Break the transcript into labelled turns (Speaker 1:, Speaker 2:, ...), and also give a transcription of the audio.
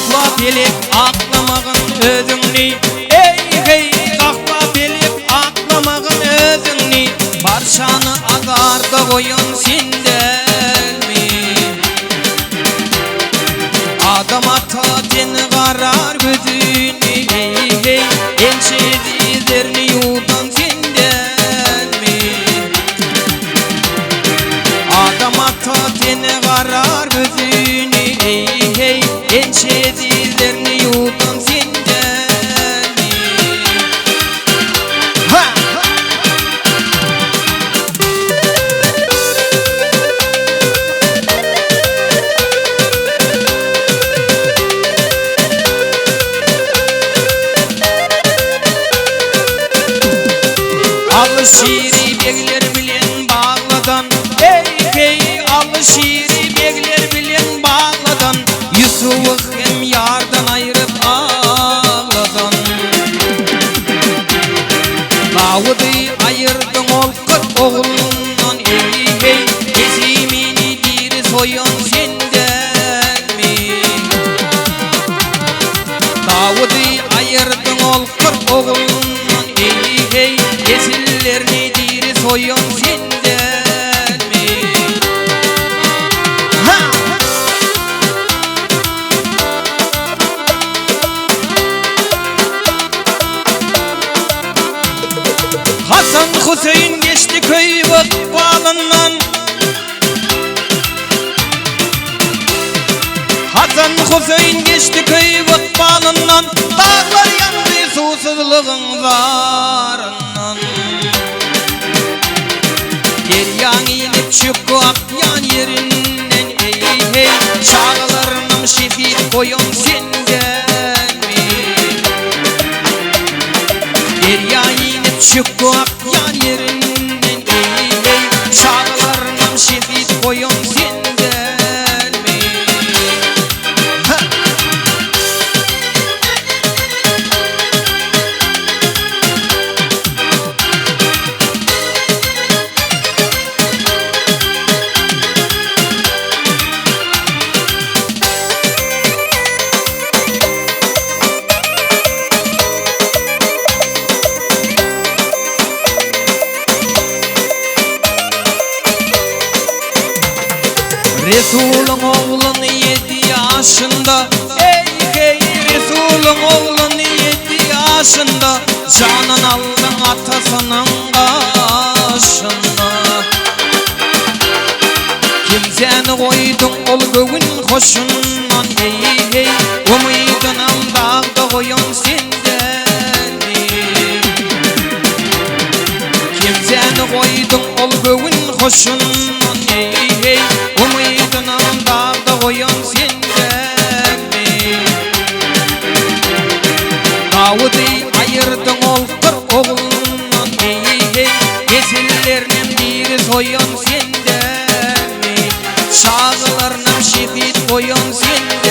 Speaker 1: kakla belip aklamagın özüңni, ey hey kakla belip aklamagın özüңni, barşany agarda koyun sendelmi. Adam ata ten karar gözüni, ey hey enşedizlerini yudan sendelmi. Adam ata ten karar gözüni, ey hey enşedizlerini yudan sendelmi. Ha! Al şiiri begler bilen bağladan, ey hey al şiiri begler bilen bağladan, Yusuf'u hem yardan ayırıp ağladan. Davud'u ayırdın ol kırk oğlundan, ey hey kesimini diri soyun sendelmi. Davud'u ayırdın ol kırk oğlundan, ey hey kesillerini diri soyun sendelmi. Ha! Hasan Hüseyin geçti köy vakbalından, Hasan Hüseyin geçti köy vakbalından, dağlar yandı susuzluğun zarından. Deryan inip çıkıp yan yerinden, ey hey çağlarınım şefit koyun sendelmi. Deryan inip çıkıp yan yerinden, ey hey çağlarınım şefit koyun sendelmi. Ha! Resul'ün oğlunu 7 yaşında, ey hey Resul'ün oğlunu 7 yaşında, canın aldın atasının başında. Kimseni koydun ol göğün hoşundan, ey hey umidunam dağda koyun sendelmi. Kimseni koydun ol göğün hoşundan, ey hey umidunam dağda koyun sendelmi. Davud'u ayırdın ol kırk oğlundan, ey hey kesillerinin diri soyun sendelmi. Şağılarının şefit koyun sendelmi.